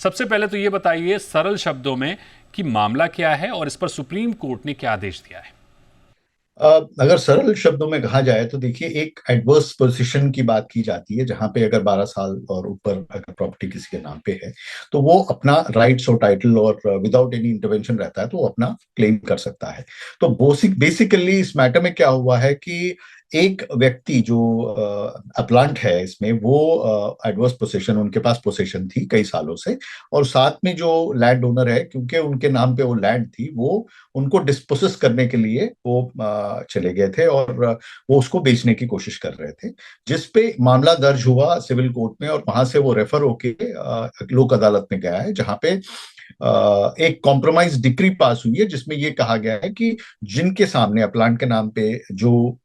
सबसे पहले तो ये बताइए सरल शब्दों में कि मामला क्या है और इस पर सुप्रीम कोर्ट ने क्या आदेश दिया है। अगर सरल शब्दों में कहा जाए तो देखिए, एक एडवर्स पोजीशन की बात की जाती है जहां पे अगर 12 साल और ऊपर अगर प्रॉपर्टी किसी के नाम पे है तो वो अपना राइट्स और टाइटल और विदाउट एनी इंटरवेंशन रहता है तो वो अपना क्लेम कर सकता है। तो बेसिकली इस मैटर में क्या हुआ है कि एक व्यक्ति जो अपलांट है इसमें, वो एडवर्स पोसेशन, उनके पास पोसेशन थी कई सालों से, और साथ में जो लैंड ओनर है, क्योंकि उनके नाम पे वो लैंड थी, वो उनको डिस्पोसेस करने के लिए वो चले गए थे और वो उसको बेचने की कोशिश कर रहे थे, जिस पे मामला दर्ज हुआ सिविल कोर्ट में, और वहां से वो रेफर होके लोक अदालत में गया है, जहां पे एक कॉम्प्रोमाइज डिक्री पास हुई है जिसमें ये कहा गया है कि जिनके सामने प्लांट के नाम पे जो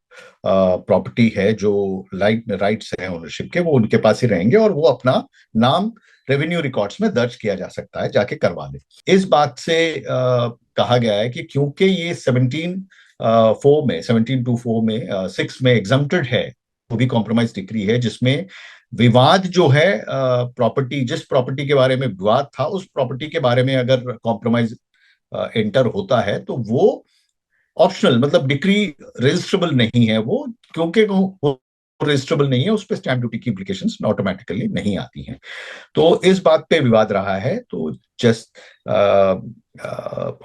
प्रॉपर्टी है, जो राइट्स है ओनरशिप के, वो उनके पास ही रहेंगे और वो अपना नाम रेवेन्यू रिकॉर्ड्स में दर्ज किया जा सकता है, जाके करवा ले। इस बात से कहा गया है कि क्योंकि ये 17 टू 4 में 6 में एग्जम्प्टेड है, वो भी कॉम्प्रोमाइज डिक्री है जिसमें विवाद जो है, प्रॉपर्टी, जिस प्रॉपर्टी के बारे में विवाद था उस प्रॉपर्टी के बारे में अगर कॉम्प्रोमाइज एंटर होता है तो वो ऑप्शनल, मतलब डिक्री रजिस्ट्रेबल नहीं है वो, क्योंकि वो रजिस्ट्रेबल नहीं है, उस पर स्टैंप ड्यूटी की इम्प्लीकेशंस ऑटोमेटिकली नहीं आती हैं। तो इस बात पे विवाद रहा है, तो जस्ट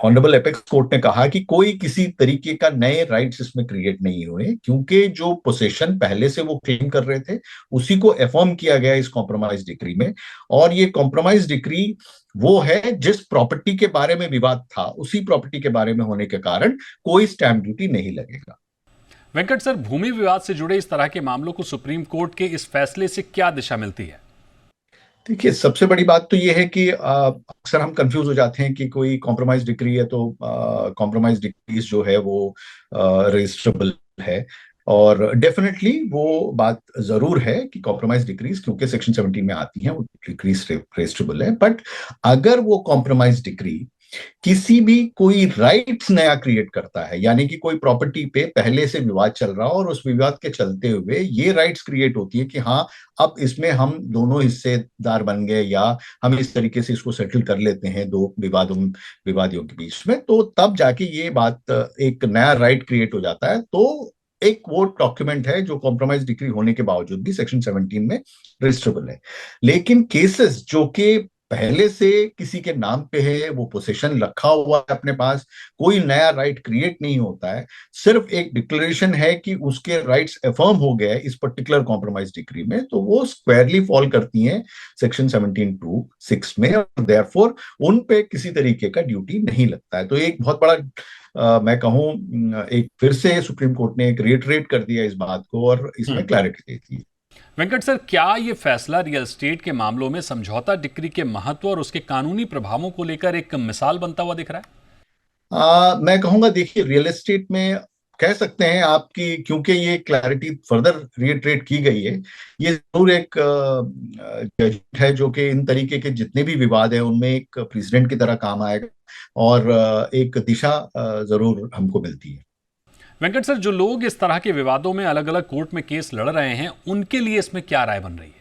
ऑनरेबल एपेक्स कोर्ट ने कहा कि कोई किसी तरीके का नए राइट्स इसमें क्रिएट नहीं हुए, क्योंकि जो पोसेशन पहले से वो क्लेम कर रहे थे उसी को अफर्म किया गया इस कॉम्प्रोमाइज डिक्री में। और ये कॉम्प्रोमाइज डिक्री वो है जिस प्रॉपर्टी के बारे में विवाद था उसी प्रॉपर्टी के बारे में होने के कारण कोई स्टैंप ड्यूटी नहीं लगेगा। वेंकट सर, भूमि विवाद से जुड़े इस तरह के मामलों को सुप्रीम कोर्ट के इस फैसले से क्या दिशा मिलती है? देखिए, सबसे बड़ी बात तो ये है कि अक्सर हम कंफ्यूज हो जाते हैं कि कोई कॉम्प्रोमाइज डिक्री है तो कॉम्प्रोमाइज डिक्रीज जो है वो रजिस्ट्रेबल है, और डेफिनेटली वो बात जरूर है कि कॉम्प्रोमाइज डिक्रीज क्योंकि सेक्शन 17 में आती हैं वो डिक्रीज रजिस्ट्रेबल है। बट अगर वो कॉम्प्रोमाइज डिक्री किसी भी कोई राइट्स नया क्रिएट करता है, यानी कि कोई प्रॉपर्टी पे पहले से विवाद चल रहा हो और उस विवाद के चलते हुए ये राइट्स क्रिएट होती है कि हाँ, अब इसमें हम दोनों हिस्सेदार बन गए, या हम इस तरीके से इसको सेटल कर लेते हैं दो विवादियों के बीच में, तो तब जाके ये बात एक नया राइट क्रिएट हो जाता है। तो एक वो डॉक्यूमेंट है जो कॉम्प्रोमाइज डिग्री होने के बावजूद भी सेक्शन 17 में रजिस्ट्रेबल है। लेकिन केसेस जो कि पहले से किसी के नाम पे है, वो पोसेशन रखा हुआ है अपने पास, कोई नया राइट क्रिएट नहीं होता है, सिर्फ एक डिक्लेरेशन है कि उसके राइट्स अफर्म हो गए इस पर्टिकुलर कॉम्प्रोमाइज डिक्री में, तो वो स्क्वायरली फॉल करती हैं सेक्शन 17(2)(6) में, और देयरफॉर उन पे किसी तरीके का ड्यूटी नहीं लगता है। तो एक बहुत बड़ा मैं कहूं, एक फिर से सुप्रीम कोर्ट ने एक रिएटरेट कर दिया इस बात को और इसमें क्लैरिटी दे दी। वेंकट सर, क्या ये फैसला रियल एस्टेट के मामलों में समझौता डिक्री के महत्व और उसके कानूनी प्रभावों को लेकर एक मिसाल बनता हुआ दिख रहा है? मैं कहूंगा, देखिए, रियल एस्टेट में कह सकते हैं आपकी, क्योंकि ये क्लैरिटी फर्दर रिएटरेट की गई है, ये जरूर एक जजमेंट है जो कि इन तरीके के जितने भी विवाद है उनमें एक प्रेसिडेंट की तरह काम आएगा, और एक दिशा जरूर हमको मिलती है। वेंकट सर, जो लोग इस तरह के विवादों में अलग अलग कोर्ट में केस लड़ रहे हैं, उनके लिए इसमें क्या राय बन रही है?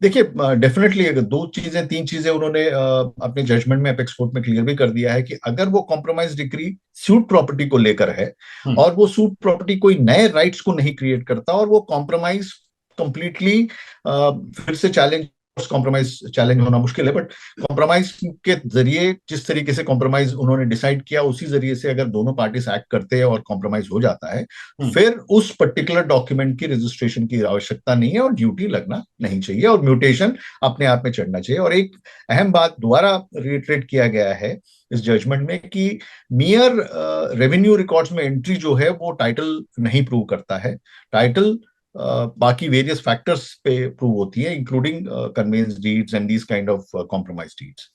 देखिए, डेफिनेटली अगर दो चीजें, तीन चीजें उन्होंने अपने जजमेंट में अपेक्स कोर्ट में क्लियर भी कर दिया है कि अगर वो कॉम्प्रोमाइज डिक्री सूट प्रॉपर्टी को लेकर है और वो सूट प्रॉपर्टी कोई नए राइट्स को नहीं क्रिएट करता, और वो कॉम्प्रोमाइज कंप्लीटली फिर से चैलेंज, कॉम्प्रोमाइज चैलेंज होना मुश्किल है, बट कॉम्प्रोमाइज के जरिए जिस तरीके से कॉम्प्रोमाइज उन्होंने डिसाइड किया उसी जरिए से अगर दोनों पार्टीज एक्ट करते हैं और कॉम्प्रोमाइज हो जाता है, फिर उस पर्टिकुलर डॉक्यूमेंट की रजिस्ट्रेशन की आवश्यकता नहीं है और ड्यूटी लगना नहीं चाहिए और म्यूटेशन अपने आप में चढ़ना चाहिए। और एक अहम बात दोबारा रिट्रेट किया गया है इस जजमेंट में कि मियर रेवेन्यू रिकॉर्ड्स में एंट्री जो है वो टाइटल नहीं प्रूव करता है। टाइटल बाकी वेरियस फैक्टर्स पे प्रूव होती है, including conveyance deeds and these kind of compromise deeds.